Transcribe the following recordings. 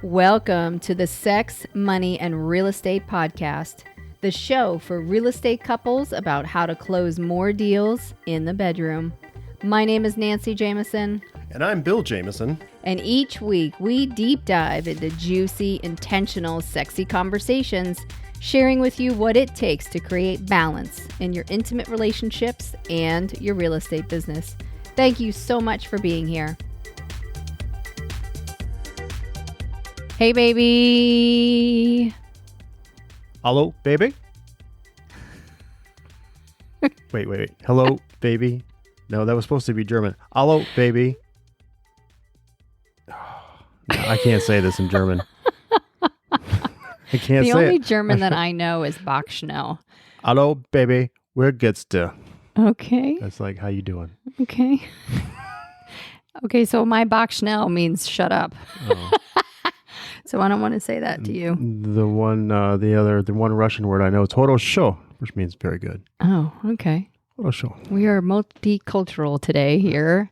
Welcome to the Sex, Money, and Real Estate Podcast, the show for real estate couples about how to close more deals in the bedroom. My name is Nancy Jameson. And I'm Bill Jameson. And each week we deep dive into juicy, intentional, sexy conversations, sharing with you what it takes to create balance in your intimate relationships and your real estate business. Thank you so much for being here. Hey, baby. Hello, baby? Wait. Hello, baby? No, that was supposed to be German. Hello, baby. No, I can't say this in German. I can't say it. The only German that I know is Bach Schnell. Hello, baby. Where geht's du? Okay. That's like, how you doing? Okay. Okay, so my Bach Schnell means shut up. Oh. So I don't want to say that to you. The one Russian word I know is horosho, which means very good. Oh, okay. Horosho. We are multicultural today here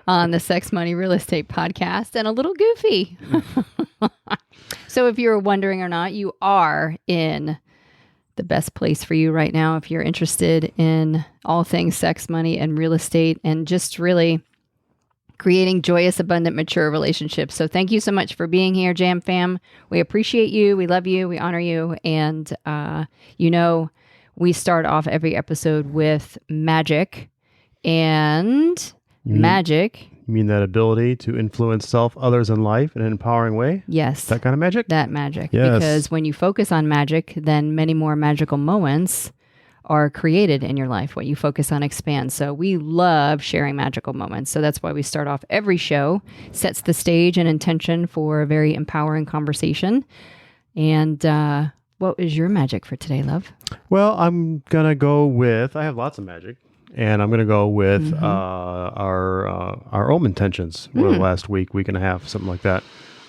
on the Sex, Money, Real Estate Podcast, and a little goofy. So if you're wondering or not, you are in the best place for you right now if you're interested in all things sex, money, and real estate, and just really creating joyous, abundant, mature relationships. So thank you so much for being here, Jam Fam. We appreciate you. We love you. We honor you. And, we start off every episode with magic. And magic. You mean that ability to influence self, others, and life in an empowering way? Yes. That kind of magic? That magic. Yes. Because when you focus on magic, then many more magical moments are created in your life. What you focus on expands. So we love sharing magical moments. So that's why we start off every show, sets the stage and intention for a very empowering conversation. And what is your magic for today, love? Well, I'm going to go with, I have lots of magic, and I'm going to go with our own intentions for the last week and a half, something like that.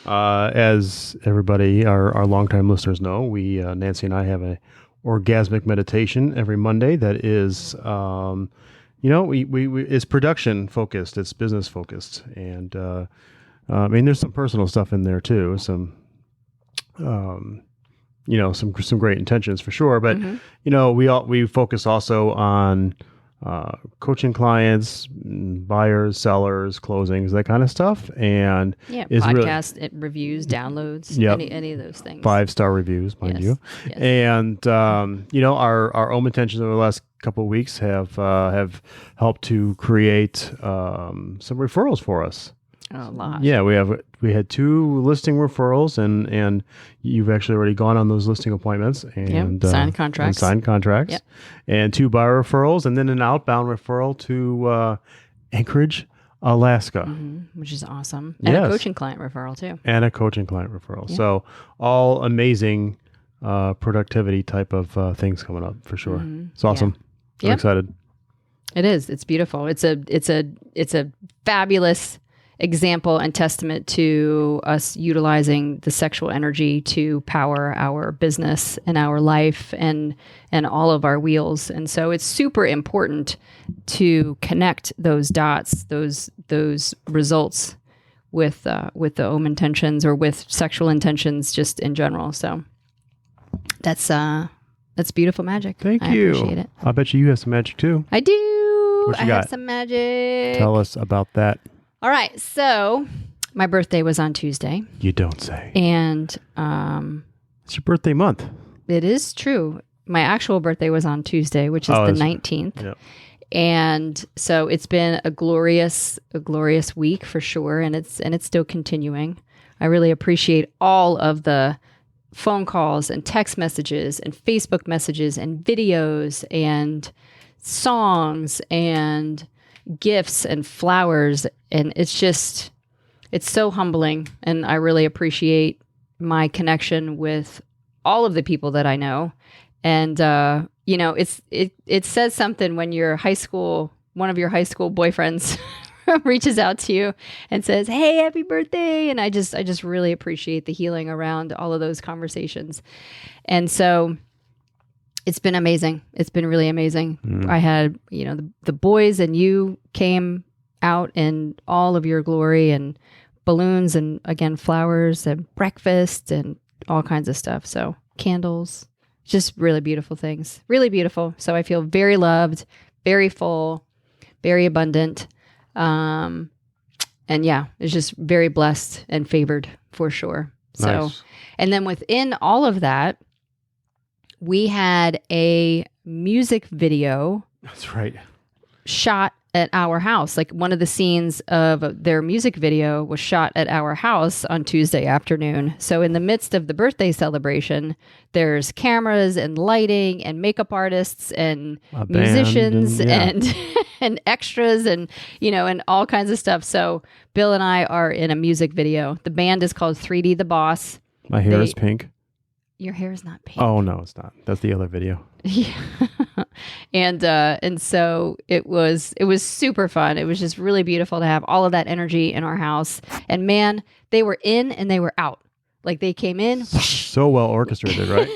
As everybody, our longtime listeners know, we, Nancy and I have a orgasmic meditation every Monday that is, it's production focused, it's business focused. And, there's some personal stuff in there too, some great intentions for sure. But, we focus also on coaching clients, buyers, sellers, closings, that kind of stuff. And podcast reviews, downloads, any of those things. 5-star reviews, mind you. Yes. And, our own intentions over the last couple of weeks have helped to create some referrals for us. A lot. Yeah, we had 2 listing referrals, and you've actually already gone on those listing appointments and signed contracts. Yep. And 2 buyer referrals, and then an outbound referral to Anchorage, Alaska, which is awesome. And a coaching client referral too. Yep. So all amazing productivity type of things coming up for sure. It's awesome. I'm excited. It is. It's beautiful. It's a fabulous example and testament to us utilizing the sexual energy to power our business and our life and all of our wheels. And so it's super important to connect those dots, those results with the OM intentions or with sexual intentions just in general. So that's beautiful magic. Thank you. I appreciate it. I bet you have some magic too. I do. What you got? Have some magic. Tell us about that. All right, so my birthday was on Tuesday. You don't say. And it's your birthday month. It is true. My actual birthday was on Tuesday, which is the 19th. Yep. And so it's been a glorious week for sure, and it's still continuing. I really appreciate all of the phone calls and text messages and Facebook messages and videos and songs and gifts and flowers, and it's so humbling, and I really appreciate my connection with all of the people that I know. And it says something when one of your high school boyfriends reaches out to you and says, "Hey, happy birthday." And I just really appreciate the healing around all of those conversations. And so it's been amazing. It's been really amazing. I had, the boys and you came out in all of your glory and balloons and again, flowers and breakfast and all kinds of stuff. So candles, just really beautiful things, really beautiful. So I feel very loved, very full, very abundant. And yeah, it's just very blessed and favored for sure. So, Nice. and then within all of that, we had a music video That's right. shot at our house. Like one of the scenes of their music video was shot at our house on Tuesday afternoon. So in the midst of the birthday celebration, there's cameras and lighting and makeup artists and A band musicians and- and and extras and and all kinds of stuff. So Bill and I are in a music video. The band is called 3D The Boss. My hair is pink. Your hair is not pink. Oh no, it's not. That's the other video. Yeah. and so it was super fun. It was just really beautiful to have all of that energy in our house. And man, they were in and they were out. Like they came in So well orchestrated, right?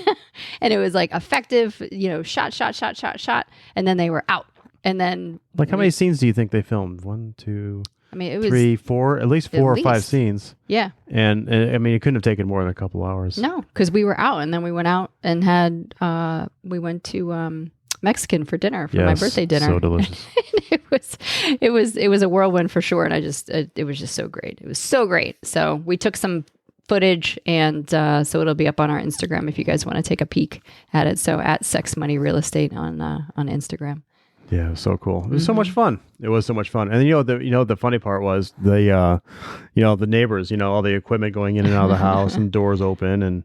and it was like effective, shot, and then they were out. And then Like how many scenes do you think they filmed? 1, 2, I mean, it was 3, 4, at least 4 or 5 least. scenes. Yeah. And I mean, it couldn't have taken more than a couple hours. No, because we were out and then we went out and had we went to Mexican for dinner for my birthday dinner. So delicious. it was a whirlwind for sure, and it was just so great. It was so great. So we took some footage, and so it'll be up on our Instagram if you guys want to take a peek at it. So at Sex Money Real Estate on Instagram. Yeah, it was so cool. It was so much fun. It was so much fun. And the funny part was the neighbors, all the equipment going in and out of the house and doors open and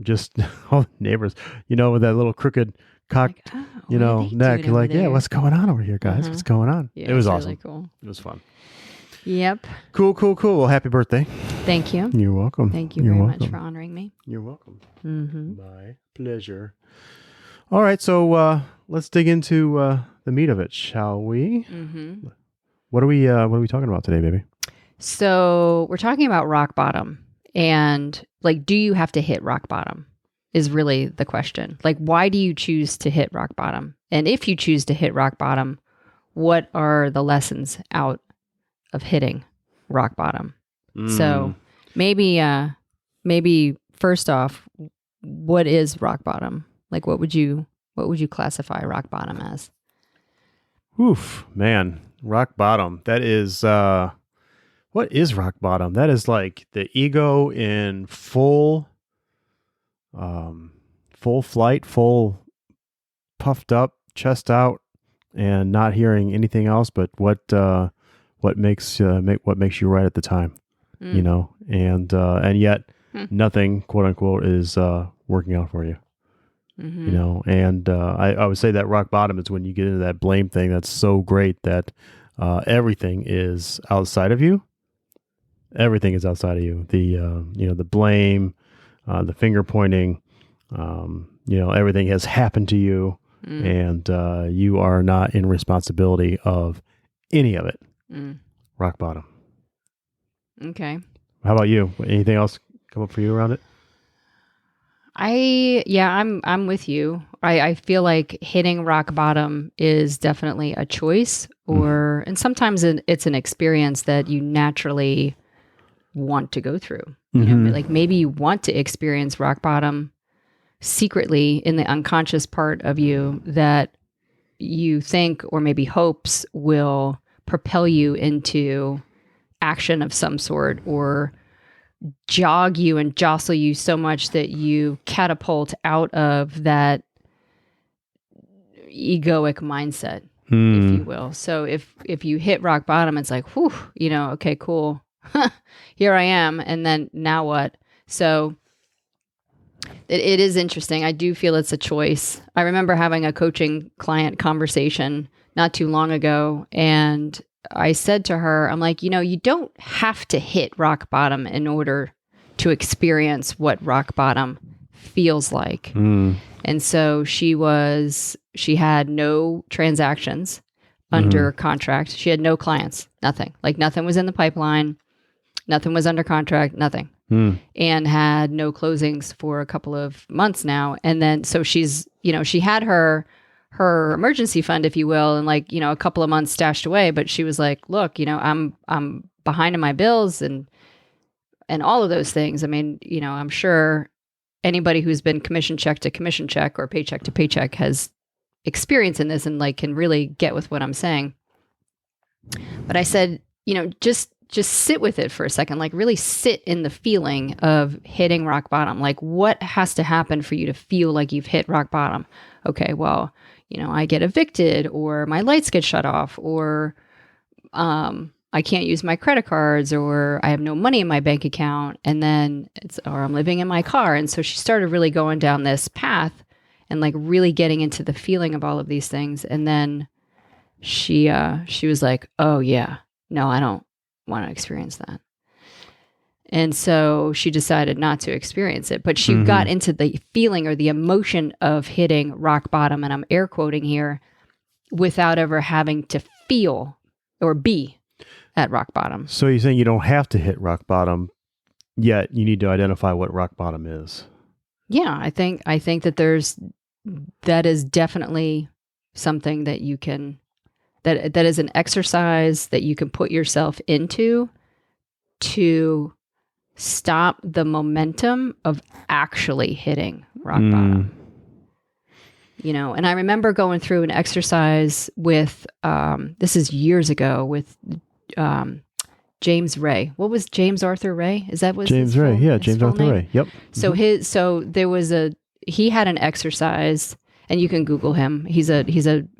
just all the neighbors, with that little crooked cocked, Like, what are they neck. doing Like, over yeah, there? what's going on over here, guys? What's going on? Yeah, it was it's awesome. Really cool. It was fun. Yep. Cool. Well, happy birthday. Thank you. You're welcome. Thank you You're very welcome. much for honoring me. You're welcome. Mm-hmm. My pleasure. All right, so let's dig into the meat of it, shall we? Mm-hmm. What are we talking about today, baby? So we're talking about rock bottom, and like, do you have to hit rock bottom? Is really the question. Like, why do you choose to hit rock bottom? And if you choose to hit rock bottom, what are the lessons out of hitting rock bottom? So maybe first off, what is rock bottom? Like, what would you classify rock bottom as? Oof, man, rock bottom. That is what is rock bottom? That is like the ego in full flight, full puffed up, chest out, and not hearing anything else but what makes you right at the time, and yet nothing, quote unquote, is working out for you. Mm-hmm. And I would say that rock bottom is when you get into that blame thing that's so great that everything is outside of you. Everything is outside of you. The blame, the finger pointing, everything has happened to you, and you are not in responsibility of any of it. Rock bottom. Okay. How about you? Anything else come up for you around it? I'm with you. I feel like hitting rock bottom is definitely a choice, and sometimes it's an experience that you naturally want to go through. Like maybe you want to experience rock bottom secretly in the unconscious part of you that you think or maybe hopes will propel you into action of some sort or jog you and jostle you so much that you catapult out of that egoic mindset, if you will. So if you hit rock bottom, it's like, whew, okay, cool. Here I am. And then now what? So it is interesting. I do feel it's a choice. I remember having a coaching client conversation not too long ago, and I said to her, I'm like, you don't have to hit rock bottom in order to experience what rock bottom feels like. And so she had no transactions under contract. She had no clients, nothing. Like nothing was in the pipeline, nothing was under contract, nothing. And had no closings for a couple of months now. And then, so she's, she had her emergency fund, if you will, and like, a couple of months stashed away, but she was like, look, I'm behind in my bills and all of those things. I mean, I'm sure anybody who's been commission check to commission check or paycheck to paycheck has experience in this and like can really get with what I'm saying. But I said, just sit with it for a second, like really sit in the feeling of hitting rock bottom. Like what has to happen for you to feel like you've hit rock bottom? Okay, well, I get evicted or my lights get shut off or I can't use my credit cards or I have no money in my bank account and then or I'm living in my car. And so she started really going down this path and like really getting into the feeling of all of these things. And then she was like, oh yeah, no, I don't want to experience that. And so she decided not to experience it, but she got into the feeling or the emotion of hitting rock bottom. And I'm air quoting here, without ever having to feel or be at rock bottom. So you're saying you don't have to hit rock bottom, yet you need to identify what rock bottom is. Yeah, I think that that is definitely something that you can, that is an exercise that you can put yourself into to stop the momentum of actually hitting rock bottom. And I remember going through an exercise with, this is years ago, with James Ray. What was James Arthur Ray? Is that what James Ray? Yeah, James Arthur Ray. Yep. So he had an exercise, and you can Google him. He's a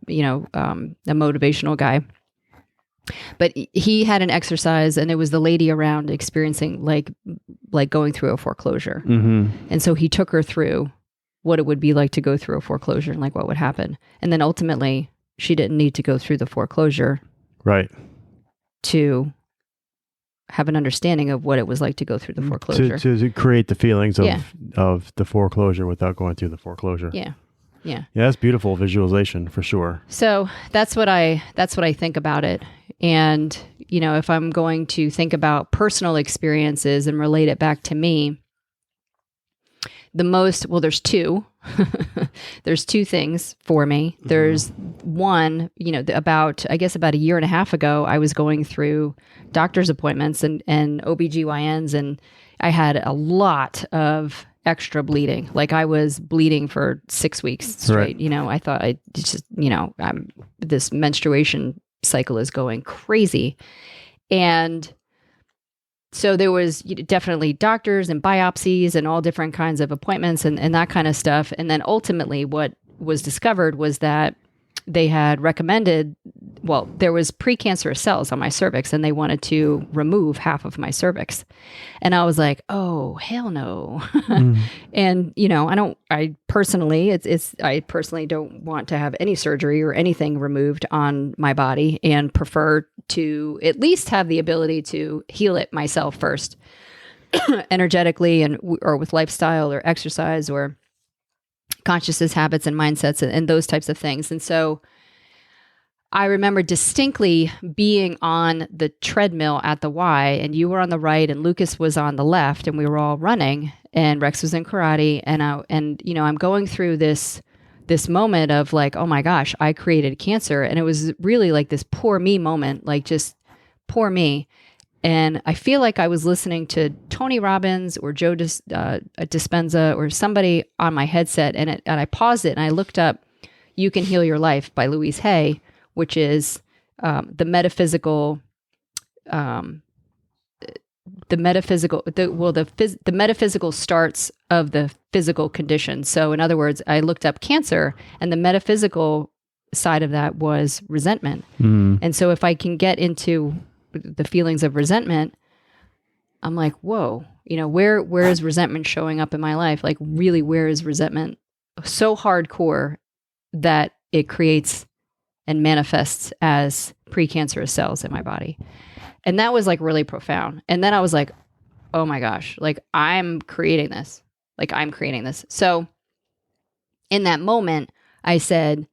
motivational guy. But he had an exercise, and it was the lady around experiencing like going through a foreclosure. And so he took her through what it would be like to go through a foreclosure and like what would happen. And then ultimately she didn't need to go through the foreclosure. Right. To have an understanding of what it was like to go through the foreclosure. To create the feelings of the foreclosure without going through the foreclosure. Yeah. Yeah. Yeah, that's beautiful visualization for sure. So that's what I think about it. And, if I'm going to think about personal experiences and relate it back to me, there's two. There's two things for me. There's one, about a year and a half ago, I was going through doctor's appointments and OBGYNs, and I had a lot of extra bleeding. Like I was bleeding for 6 weeks straight. Right. I thought this menstruation cycle is going crazy. And so there was definitely doctors and biopsies and all different kinds of appointments and that kind of stuff. And then ultimately what was discovered was that they had recommended, there was precancerous cells on my cervix and they wanted to remove half of my cervix. And I was like, oh, hell no. And, I personally don't want to have any surgery or anything removed on my body and prefer to at least have the ability to heal it myself first, energetically or with lifestyle or exercise or consciousness habits and mindsets and those types of things. And so I remember distinctly being on the treadmill at the Y, and you were on the right and Lucas was on the left, and we were all running, and Rex was in karate. And I'm going through this moment of like, oh my gosh, I created cancer. And it was really like this poor me moment, like just poor me. And I feel like I was listening to Tony Robbins or Joe Dispenza or somebody on my headset, and I paused it and I looked up "You Can Heal Your Life" by Louise Hay, which is the metaphysical starts of the physical condition. So in other words, I looked up cancer, and the metaphysical side of that was resentment. And so if I can get into the feelings of resentment, I'm like, whoa, where is resentment showing up in my life? Like really, where is resentment so hardcore that it creates and manifests as precancerous cells in my body? And that was like really profound. And then I was like, oh my gosh, like I'm creating this. So in that moment, I said,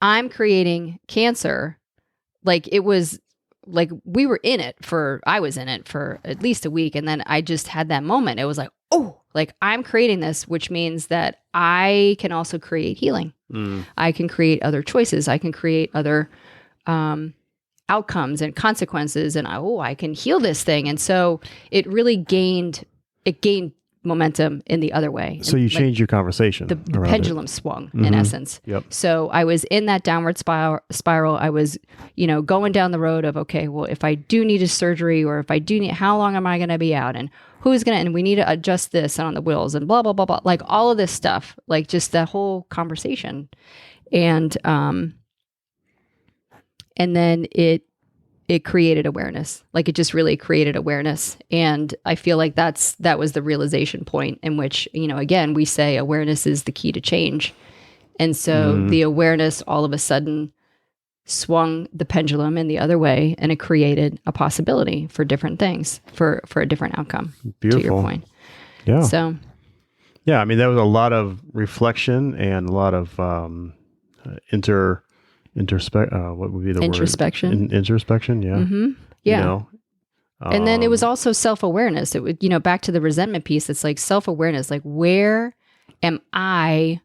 I'm creating cancer. Like it was like I was in it for at least a week. And then I just had that moment. It was like, oh, like I'm creating this, which means that I can also create healing. I can create other choices. I can create other outcomes and consequences, and I can heal this thing. And so it really gained momentum in the other way. So you changed your conversation. The pendulum swung in essence. Yep. So I was in that downward spiral. I was, going down the road of, okay, well, if I do need a surgery, or if I do need, how long am I going to be out, and and we need to adjust this on the wills, and blah, blah, blah, blah, like all of this stuff, like just that whole conversation. And then it created awareness. Like it just really created awareness. And I feel like that was the realization point in which, again, we say awareness is the key to change. And so the awareness all of a sudden swung the pendulum in the other way, and it created a possibility for different things, for a different outcome. Beautiful. To your point. Yeah. So. Yeah. I mean, there was a lot of reflection and a lot of what would be the introspection. word? Introspection. Yeah. Mm-hmm. Yeah. And then it was also self-awareness. It would, back to the resentment piece. It's like self-awareness. Like, where am I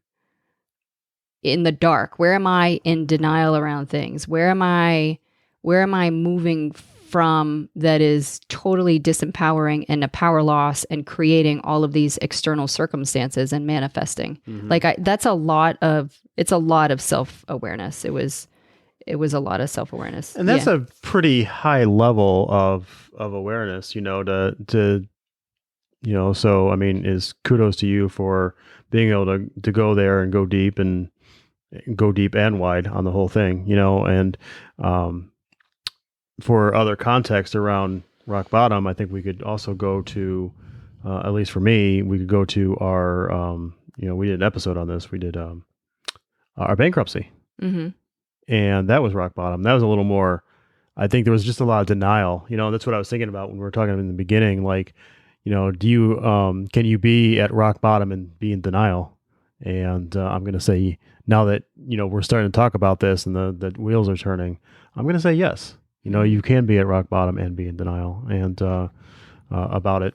in the dark? Where am I in denial around things? Where am I moving from that is totally disempowering and a power loss, and creating all of these external circumstances and manifesting? Like it's a lot of self-awareness. It was a lot of self-awareness. And that's a pretty high level of awareness, so I mean, is kudos to you for being able to go there and go deep and wide on the whole thing, and for other context around rock bottom, I think we could also go to, at least for me, we could go to our, we did an episode on this. We did our bankruptcy. Mm-hmm. And that was rock bottom. That was a little more, I think there was just a lot of denial. That's what I was thinking about when we were talking in the beginning. Like, do you, can you be at rock bottom and be in denial? And I'm going to say, now that, we're starting to talk about this and the wheels are turning, I'm going to say yes. You can be at rock bottom and be in denial and about it.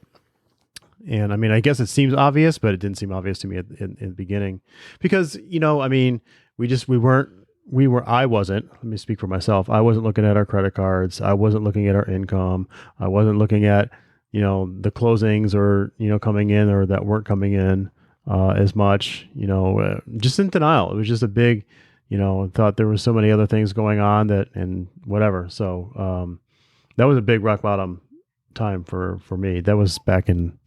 And I mean, I guess it seems obvious, but it didn't seem obvious to me in the beginning, because, I mean, I wasn't, let me speak for myself. I wasn't looking at our credit cards. I wasn't looking at our income. I wasn't looking at, the closings or, coming in or that weren't coming in as much, just in denial. It was just a big, thought there was so many other things going on and whatever. So that was a big rock bottom time for me. That was back in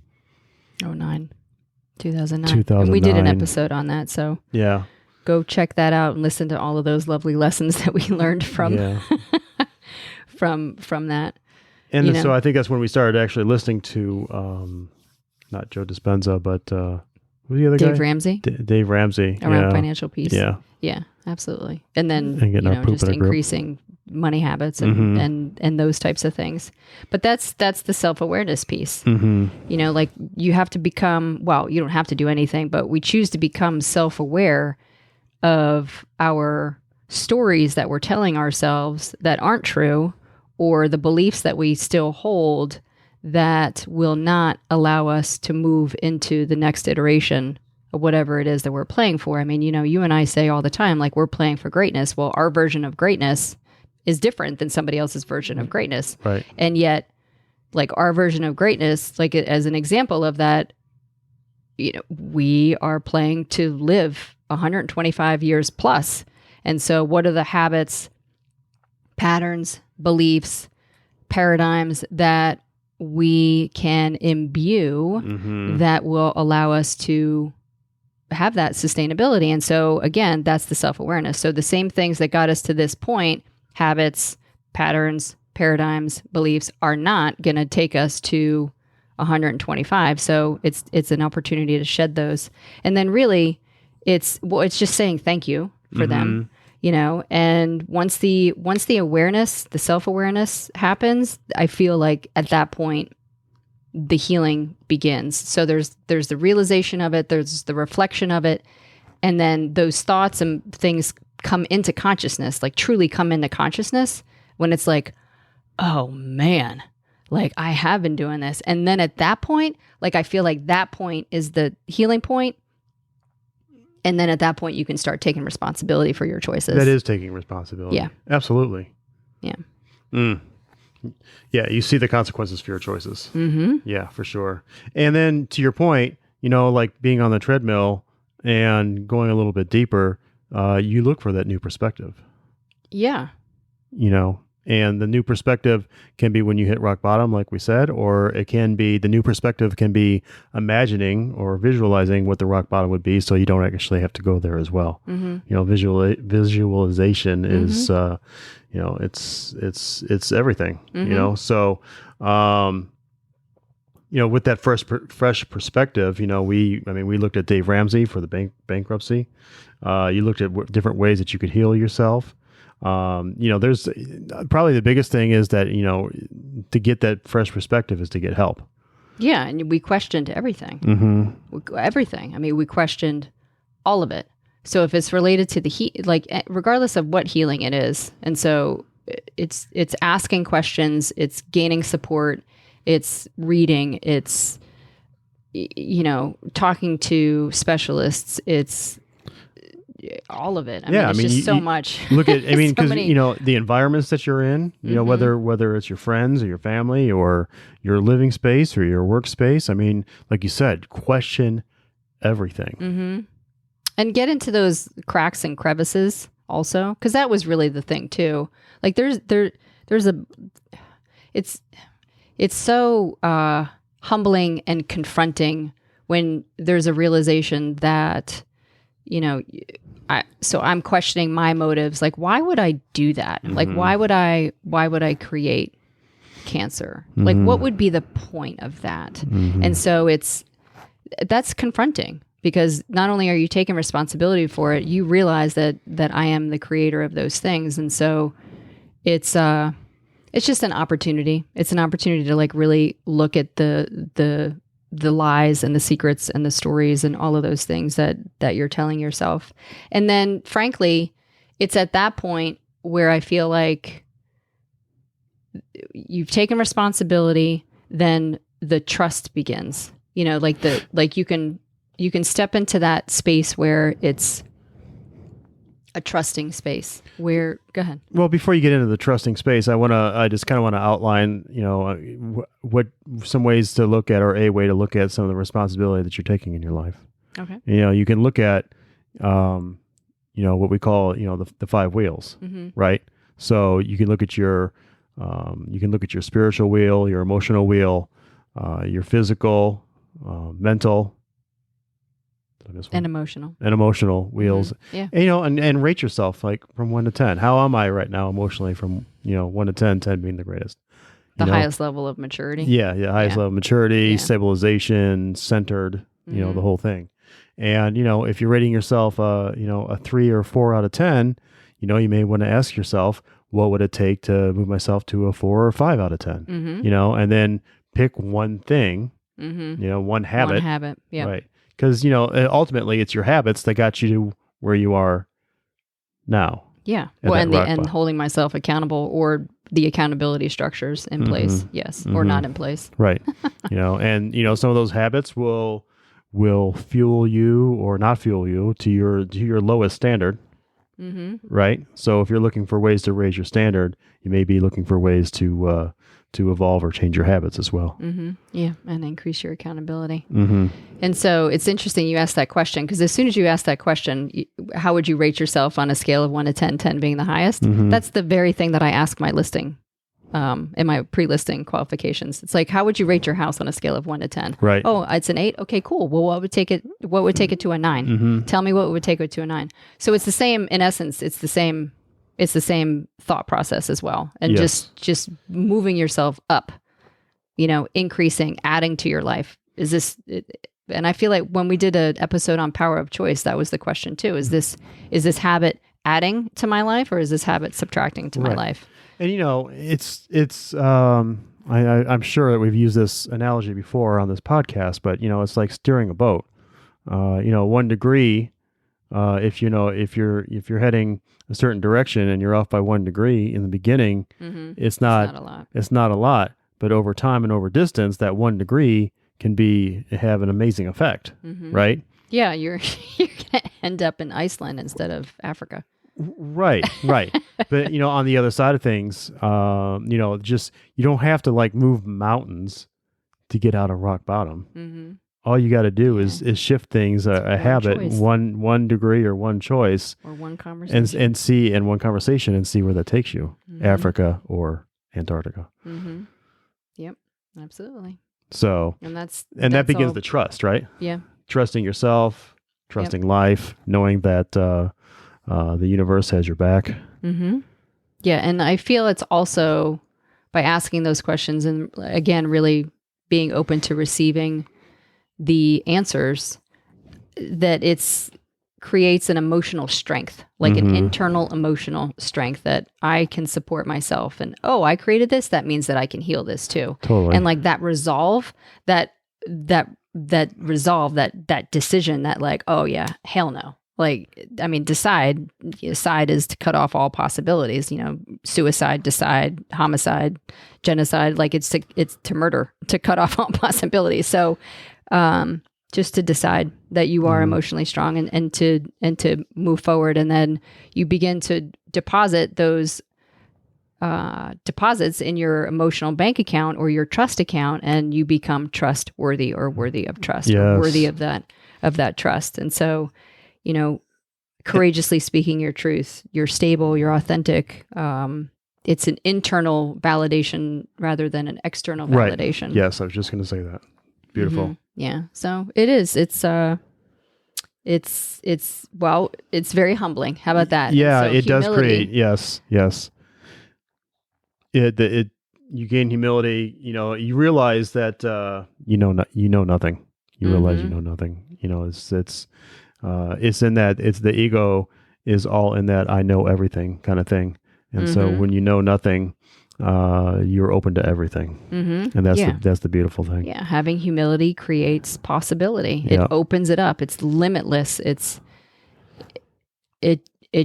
2009. And we did an episode on that. So yeah. Go check that out and listen to all of those lovely lessons that we learned from from that. And so I think that's when we started actually listening to not Joe Dispenza, but who's the other guy? Dave Ramsey. Dave Ramsey. Around financial peace. Yeah. Yeah, absolutely. And then just increasing money habits and those types of things. But that's the self-awareness piece. Mm-hmm. Like you have to become, well, you don't have to do anything, but we choose to become self-aware of our stories that we're telling ourselves that aren't true, or the beliefs that we still hold that will not allow us to move into the next iteration of whatever it is that we're playing for. I mean, you and I say all the time, like, we're playing for greatness. Well, our version of greatness is different than somebody else's version of greatness. Right. And yet, like, our version of greatness, like as an example of that, we are playing to live 125 years plus. And so what are the habits, patterns, beliefs, paradigms that we can imbue that will allow us to have that sustainability? And so again, that's the self-awareness. So the same things that got us to this point, habits, patterns, paradigms, beliefs, are not going to take us to 125. So it's an opportunity to shed those. And then really it's just saying thank you for them, and once the awareness, the self-awareness happens, I feel like at that point, the healing begins. So there's the realization of it, there's the reflection of it, and then those thoughts and things come into consciousness, like truly come into consciousness when it's like, oh man, like I have been doing this. And then at that point, like I feel like that point is the healing point. And then at that point, you can start taking responsibility for your choices. That is taking responsibility. Yeah. Absolutely. Yeah. Mm. Yeah, you see the consequences for your choices. Mm-hmm. Yeah, for sure. And then to your point, like being on the treadmill and going a little bit deeper, you look for that new perspective. Yeah. And the new perspective can be when you hit rock bottom, like we said, or it can be the new perspective can be imagining or visualizing what the rock bottom would be, so you don't actually have to go there as well. Mm-hmm. Visualization Mm-hmm. is, it's everything. Mm-hmm. So, with that fresh perspective, we looked at Dave Ramsey for the bankruptcy. You looked at different ways that you could heal yourself. There's probably the biggest thing is that, to get that fresh perspective is to get help. Yeah. And we questioned everything. Mm-hmm. Everything. I mean, we questioned all of it. So if it's related to regardless of what healing it is. And so it's asking questions, it's gaining support, it's reading, it's, talking to specialists, it's all of it. It's just so much. Look at, because, many. The environments that you're in, whether it's your friends or your family or your living space or your workspace. Like you said, question everything. Mm-hmm. And get into those cracks and crevices also, because that was really the thing too. Like it's so humbling and confronting when there's a realization that, so I'm questioning my motives. Like, why would I do that? Mm-hmm. Like, why would I create cancer? Mm-hmm. Like, what would be the point of that? Mm-hmm. And so that's confronting, because not only are you taking responsibility for it, you realize that I am the creator of those things. And so it's just an opportunity. It's an opportunity to really look at the lies and the secrets and the stories and all of those things that you're telling yourself. And then frankly, it's at that point where I feel like you've taken responsibility, then the trust begins. You can step into that space where it's a trusting space where, go ahead. Well, before you get into the trusting space, I just kind of want to outline, what some ways to look at, or a way to look at some of the responsibility that you're taking in your life. Okay. You can look at, what we call, the five wheels, mm-hmm. right? So you can look at your spiritual wheel, your emotional wheel, your physical, mental, and emotional wheels. Mm-hmm. Yeah. And rate yourself from 1 to 10. How am I right now emotionally from 1 to 10, 10 being the greatest? The highest level of maturity. Yeah, highest level of maturity, stabilization, centered, mm-hmm. The whole thing. And if you're rating yourself a 3 or 4 out of 10, you may want to ask yourself, what would it take to move myself to a 4 or 5 out of 10? Mm-hmm. And then pick one thing, mm-hmm. One habit. One habit, yeah. Right. Because, ultimately it's your habits that got you to where you are now. Yeah. Well, and holding myself accountable, or the accountability structures in place. Yes. Mm-hmm. Or not in place. Right. And, some of those habits will fuel you or not fuel you to your lowest standard. Mm-hmm. Right. So if you're looking for ways to raise your standard, you may be looking for ways to evolve or change your habits as well. Mm-hmm. Yeah. And increase your accountability. Mm-hmm. And so it's interesting you asked that question, because as soon as you ask that question, how would you rate yourself on a scale of 1 to 10, 10 being the highest? Mm-hmm. That's the very thing that I ask my listing, in my pre-listing qualifications. It's like, how would you rate your house on a scale of 1 to 10? Right. Oh, it's an 8. Okay, cool. Well, what would take it to a 9? Mm-hmm. Tell me what would take it to a 9. So it's the same, in essence, it's the same thought process as well. And yes. just moving yourself up, increasing, adding to your life. Is this, and I feel like when we did an episode on power of choice, that was the question too. Is this habit adding to my life, or is this habit subtracting to my life? And it's I'm sure that we've used this analogy before on this podcast, but it's like steering a boat. 1 degree, if you're heading a certain direction and you're off by 1 degree in the beginning, mm-hmm. it's not a lot. It's not a lot, but over time and over distance, that 1 degree can have an amazing effect, mm-hmm. right? Yeah, you're gonna end up in Iceland instead of Africa. Right. But, on the other side of things, just, you don't have to like move mountains to get out of rock bottom. Mm-hmm. All you got to do is shift things, a habit, choice. one degree or one choice, or one conversation, and see in one conversation and see where that takes you, Mm-hmm. Africa or Antarctica. Mm-hmm. Yep, absolutely. So, And that begins the trust, right? Yeah. Trusting yourself, trusting life, knowing that the universe has your back. Mm-hmm. Yeah, and I feel it's also by asking those questions and again, really being open to receiving the answers, that creates an emotional strength, like an internal emotional strength that I can support myself. And, I created this. That means that I can heal this too. Totally. And like that resolve, that decision that like, oh yeah, hell no. Like, I mean, decide is to cut off all possibilities, suicide, decide, homicide, genocide, like it's to murder, to cut off all possibilities. So, just to decide that you are emotionally strong and to move forward. And then you begin to deposit those deposits in your emotional bank account or your trust account, and you become trustworthy or worthy of trust, or worthy of that trust. And so, courageously speaking your truth, you're stable, you're authentic. It's an internal validation rather than an external validation. Right. Yes, I was just going to say that. Beautiful. Mm-hmm. Yeah. So it is. It's very humbling. How about that? Yeah, so it does create. Yes. You gain humility. You realize that you know nothing. You realize you know nothing. It's in that. It's the ego is all in that I know everything kind of thing. And so when you know nothing, you're open to everything. And that's the beautiful thing. Yeah. Having humility creates possibility. It opens it up. It's limitless. It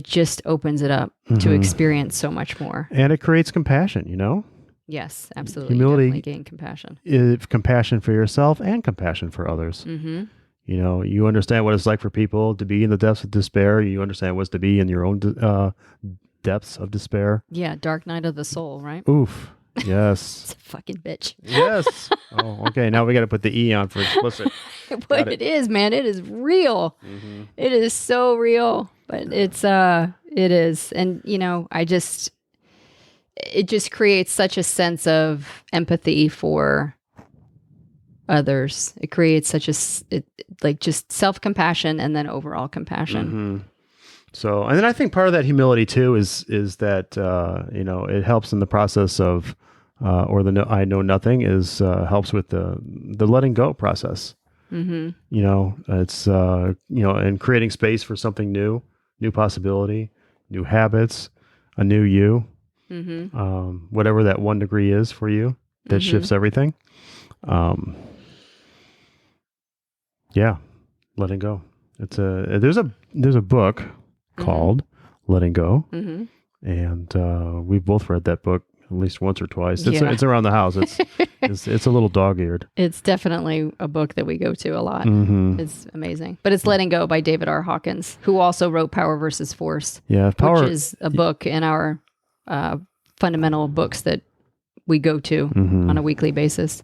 just opens it up to experience so much more. And it creates compassion, Yes, absolutely. Humility, you definitely gain compassion. Compassion for yourself and compassion for others. You understand what it's like for people to be in the depths of despair. You understand what's to be in your own depths of despair. Yeah, dark night of the soul, right? Oof. Yes. It's a fucking bitch. Yes. Oh, okay. Now we got to put the E on for explicit. But it is, man. It is real. It is so real. But it is. And, it just creates such a sense of empathy for others. It creates such just self-compassion and then overall compassion. So, and then I think part of that humility too is that it helps in the process of I know nothing helps with the letting go process. It's and creating space for something new possibility, new habits, a new you. Whatever that 1 degree is for you that shifts everything. Letting go. There's a book called Letting Go. And we've both read that book at least once or twice. It's around the house. It's a little dog-eared. It's definitely a book that we go to a lot. It's amazing. But it's Letting Go by David R. Hawkins, who also wrote Power versus Force. Yeah, which is a book in our fundamental books that we go to on a weekly basis.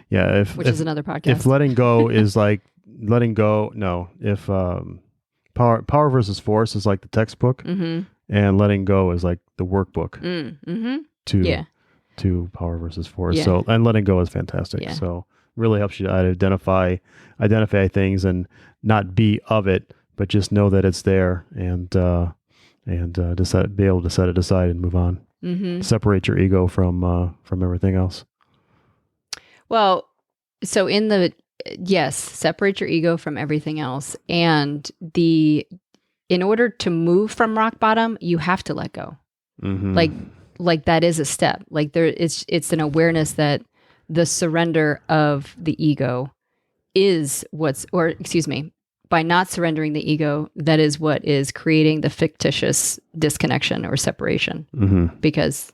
Yeah, which is another podcast. If letting go is like letting go, if Power versus Force is like the textbook, and letting go is like the workbook to Power versus Force. So, and letting go is fantastic. So really helps you to identify things and not be of it, but just know that it's there and be able to set it aside and move on. Separate your ego from everything else. Well, so separate your ego from everything else. And in order to move from rock bottom, you have to let go. Like that is a step. Like it's an awareness that the surrender of the ego is by not surrendering the ego, that is what is creating the fictitious disconnection or separation. Because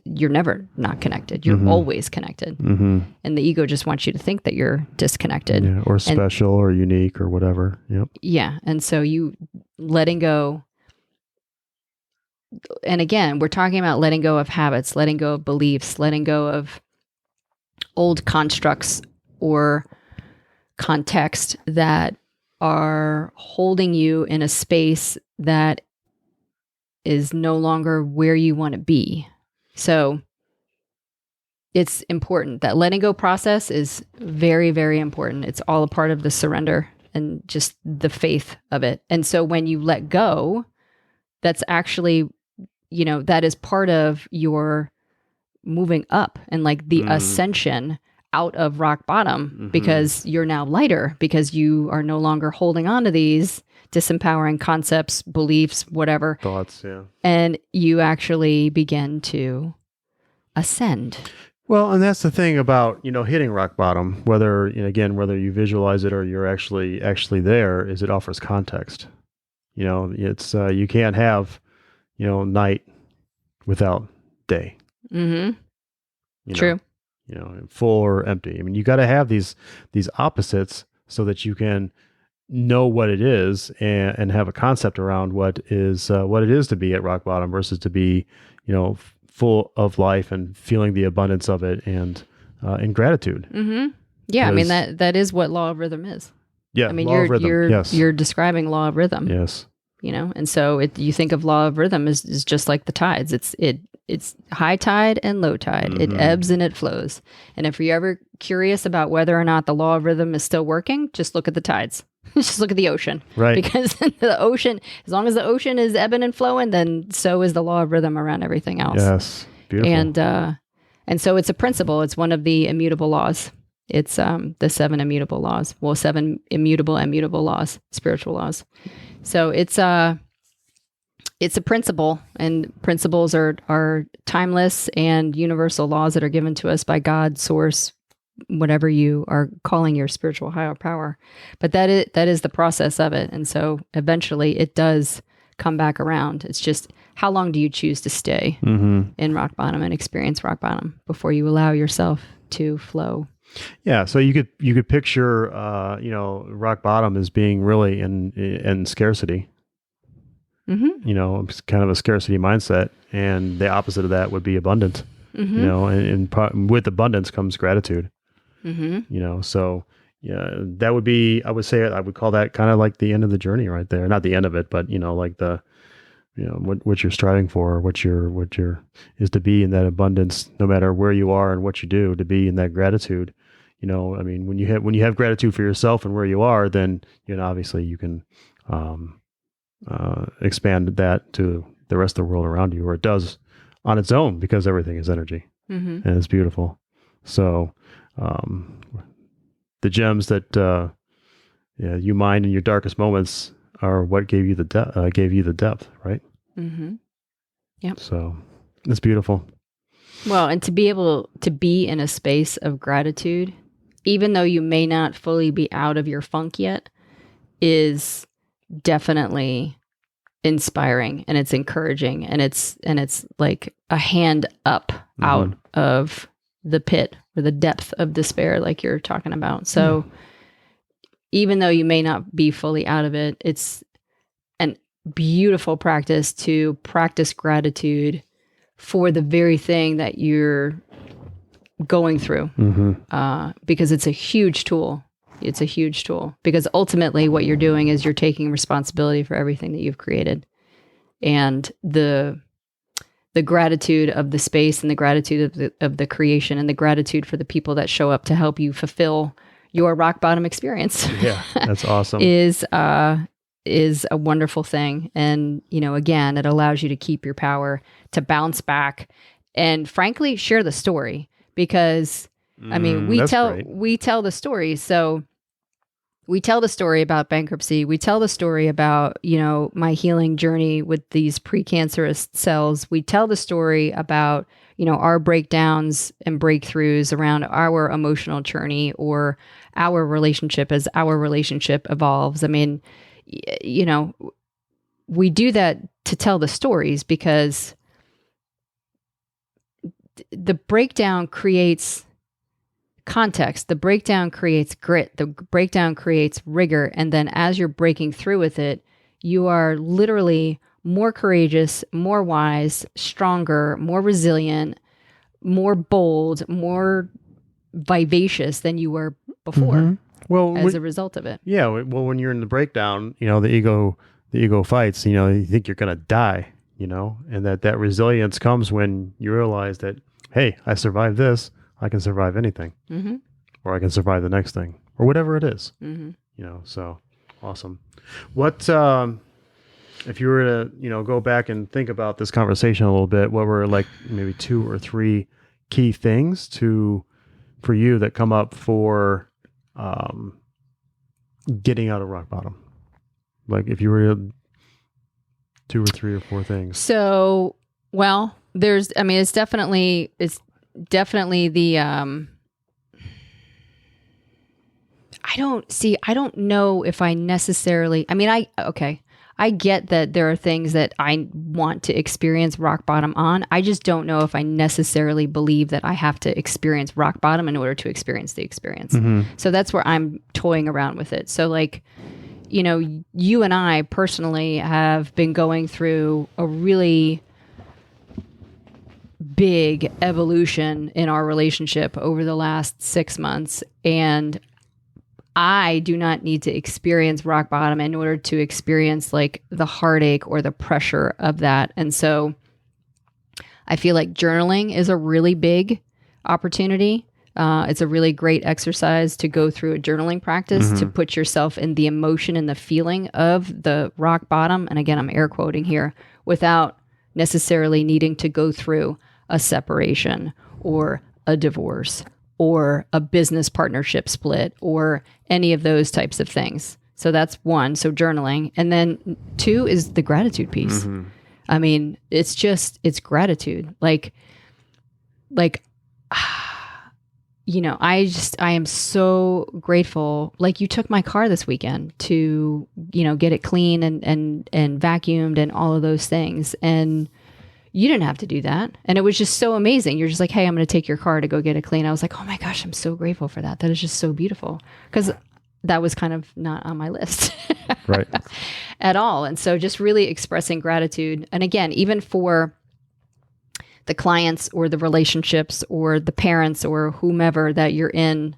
you're never not connected. You're always connected. And the ego just wants you to think that you're disconnected. Or special or unique or whatever. Yep. Yeah. And so you letting go and again, we're talking about letting go of habits, letting go of beliefs, letting go of old constructs or context that are holding you in a space that is no longer where you want to be. So it's important. That letting go process is very, very important. It's all a part of the surrender and just the faith of it. And so when you let go, that's actually, that is part of your moving up and like the ascension out of rock bottom, because you're now lighter, because you are no longer holding on to these disempowering concepts, beliefs, whatever. Thoughts, yeah. And you actually begin to ascend. Well, and that's the thing about, hitting rock bottom, whether you visualize it or you're actually there, is it offers context. It's you can't have, night without day. Mm-hmm. True. Full or empty. I mean, you got to have these opposites so that you can know what it is and have a concept around what it is to be at rock bottom versus to be, full of life and feeling the abundance of it and in gratitude. Mm-hmm. Yeah, I mean that is what law of rhythm is. Yeah, I mean rhythm. You're describing law of rhythm. Yes. And so you think of law of rhythm is just like the tides. It's high tide and low tide. It ebbs and it flows. And if you're ever curious about whether or not the law of rhythm is still working, just look at the tides. Just look at the ocean. Right. Because the ocean, as long as the ocean is ebbing and flowing, then so is the law of rhythm around everything else. Yes. Beautiful. And so it's a principle. It's one of the immutable laws. It's the 7 immutable laws. Well, 7 immutable laws, spiritual laws. So it's a principle, and principles are timeless and universal laws that are given to us by God, source, whatever you are calling your spiritual higher power. But that is the process of it. And so eventually it does come back around. It's just, how long do you choose to stay in rock bottom and experience rock bottom before you allow yourself to flow? Yeah. So you could picture, rock bottom as being really in scarcity. It's kind of a scarcity mindset, and the opposite of that would be abundant. And with abundance comes gratitude. So yeah, that would be, I would call that kind of like the end of the journey right there. Not the end of it, but like the, what you're striving for, what your is to be in that abundance, no matter where you are and what you do, to be in that gratitude. I mean, when you have gratitude for yourself and where you are, then, obviously you can, expand that to the rest of the world around you, or it does on its own, because everything is energy and it's beautiful. So, the gems that, you mine in your darkest moments are what gave you the depth, right? Yeah. So it's beautiful. Well, and to be able to be in a space of gratitude, even though you may not fully be out of your funk yet, is definitely inspiring, and it's encouraging, and it's like a hand up out of the pit or the depth of despair, like you're talking about. So even though you may not be fully out of it, it's a beautiful practice to practice gratitude for the very thing that you're going through, because it's a huge tool. It's a huge tool, because ultimately what you're doing is you're taking responsibility for everything that you've created, and the gratitude of the space, and the gratitude of the creation, and the gratitude for the people that show up to help you fulfill your rock bottom experience. Yeah, that's awesome. is a wonderful thing. And, again, it allows you to keep your power, to bounce back, and frankly, share the story, because I mean, we tell the story. So we tell the story about bankruptcy. We tell the story about, my healing journey with these precancerous cells. We tell the story about, our breakdowns and breakthroughs around our emotional journey, or our relationship as our relationship evolves. I mean, we do that to tell the stories, because the breakdown creates context. The breakdown creates grit. The breakdown creates rigor. And then as you're breaking through with it, you are literally more courageous, more wise, stronger, more resilient, more bold, more vivacious than you were before as a result of it. Yeah. Well, when you're in the breakdown, the ego fights, you think you're going to die, and that resilience comes when you realize that, hey, I survived this. I can survive anything, or I can survive the next thing, or whatever it is. So awesome. What, if you were to, go back and think about this conversation a little bit, what were like maybe 2 or 3 key things for you that come up for getting out of rock bottom? Like if you were 2 or 3 or 4 things. So, well, it's definitely the, I don't know if I necessarily, I get that there are things that I want to experience rock bottom on. I just don't know if I necessarily believe that I have to experience rock bottom in order to experience the experience. So that's where I'm toying around with it. So like, you and I personally have been going through a really big evolution in our relationship over the last 6 months. And I do not need to experience rock bottom in order to experience like the heartache or the pressure of that. And so I feel like journaling is a really big opportunity. It's a really great exercise to go through a journaling practice to put yourself in the emotion and the feeling of the rock bottom. And again, I'm air quoting here, without necessarily needing to go through a separation or a divorce or a business partnership split or any of those types of things. So that's 1. So journaling. And then 2 is the gratitude piece. I mean, it's gratitude. Like, I am so grateful. Like you took my car this weekend to, get it clean and vacuumed and all of those things. And you didn't have to do that. And it was just so amazing. You're just like, hey, I'm going to take your car to go get it clean. I was like, oh my gosh, I'm so grateful for that. That is just so beautiful. Because that was kind of not on my list right. at all. And so just really expressing gratitude. And again, even for the clients or the relationships or the parents or whomever that you're in,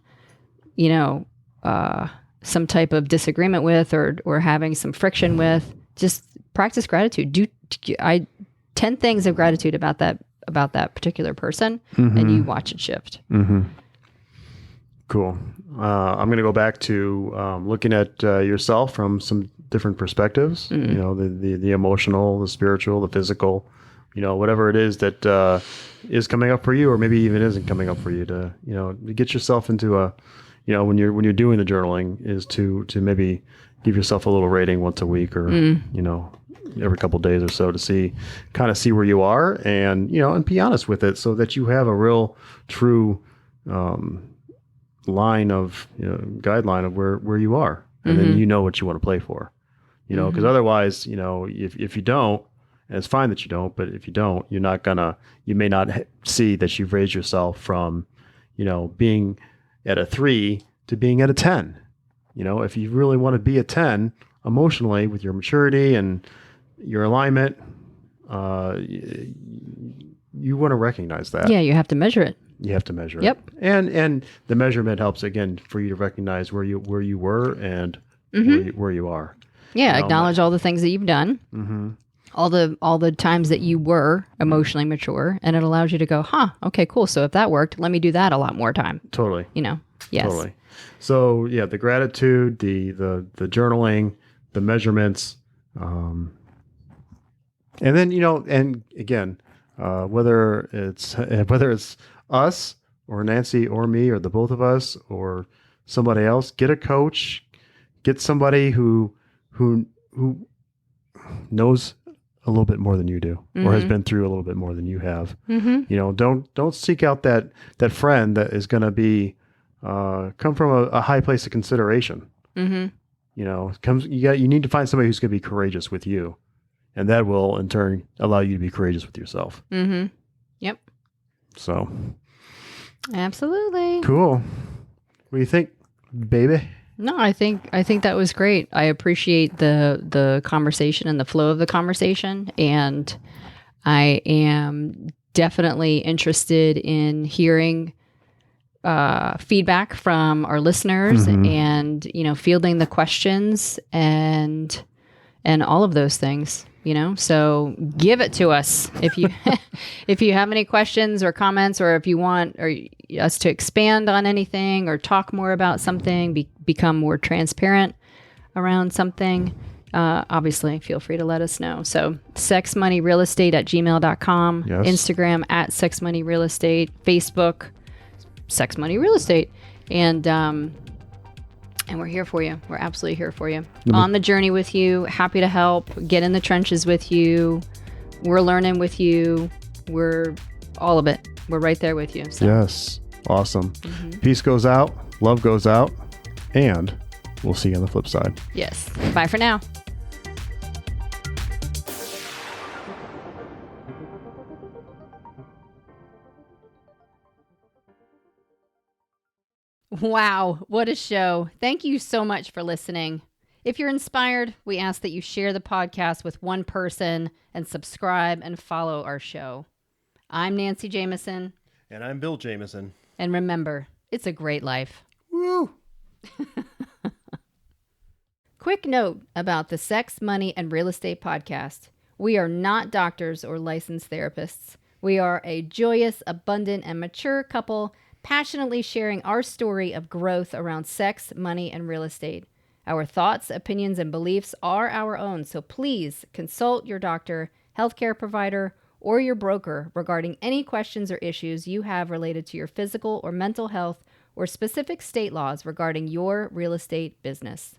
some type of disagreement with or having some friction with, just practice gratitude. 10 things of gratitude about that particular person, and you watch it shift. Cool. I'm going to go back to looking at yourself from some different perspectives. The emotional, the spiritual, the physical. Whatever it is that is coming up for you, or maybe even isn't coming up for you, to get yourself into a, when you're doing the journaling, is to maybe give yourself a little rating once a week, or every couple of days or so, to see where you are, and be honest with it, so that you have a real true line of guideline of where you are, and then what you want to play for, because otherwise, if you don't, and it's fine that you don't, but if you don't, you may not see that you've raised yourself from being at a 3 to being at a 10. If you really want to be a 10 emotionally, with your maturity and your alignment, you want to recognize that. Yeah, you have to measure it. You have to measure it. And the measurement helps, again, for you to recognize where you were and where you are. Yeah, acknowledge all the things that you've done. All the times that you were emotionally mature, and it allows you to go, okay, cool. So if that worked, let me do that a lot more time. Totally. Yes. Totally. So yeah, the gratitude, the journaling, the measurements, and then and again, whether it's us or Nancy or me or the both of us or somebody else, get a coach, get somebody who knows a little bit more than you do, or has been through a little bit more than you have. Don't seek out that friend that is going to be come from a high place of consideration. You need to find somebody who's going to be courageous with you, and that will in turn allow you to be courageous with yourself. Yep. So absolutely cool. What do you think, baby? No, I think that was great. I appreciate the conversation and the flow of the conversation, and I am definitely interested in hearing feedback from our listeners, and fielding the questions and all of those things. So give it to us if you if you have any questions or comments, or if you want us to expand on anything or talk more about something, become more transparent around something. Obviously, feel free to let us know. So sexmoneyrealestate@gmail.com, Yes. Instagram @sexmoneyrealestate, Facebook Sex Money Real Estate, and we're here for you. We're absolutely here for you. On the journey with you, happy to help, get in the trenches with you. We're learning with you. We're all of it. We're right there with you. So. Yes. Awesome. Peace goes out, love goes out, and we'll see you on the flip side. Yes. Bye for now. Wow, what a show. Thank you so much for listening. If you're inspired, we ask that you share the podcast with one person and subscribe and follow our show. I'm Nancy Jameson. And I'm Bill Jameson. And remember, it's a great life. Woo! Quick note about the Sex, Money, and Real Estate podcast. We are not doctors or licensed therapists. We are a joyous, abundant, and mature couple passionately sharing our story of growth around sex, money, and real estate. Our thoughts, opinions, and beliefs are our own, so please consult your doctor, healthcare provider, or your broker regarding any questions or issues you have related to your physical or mental health or specific state laws regarding your real estate business.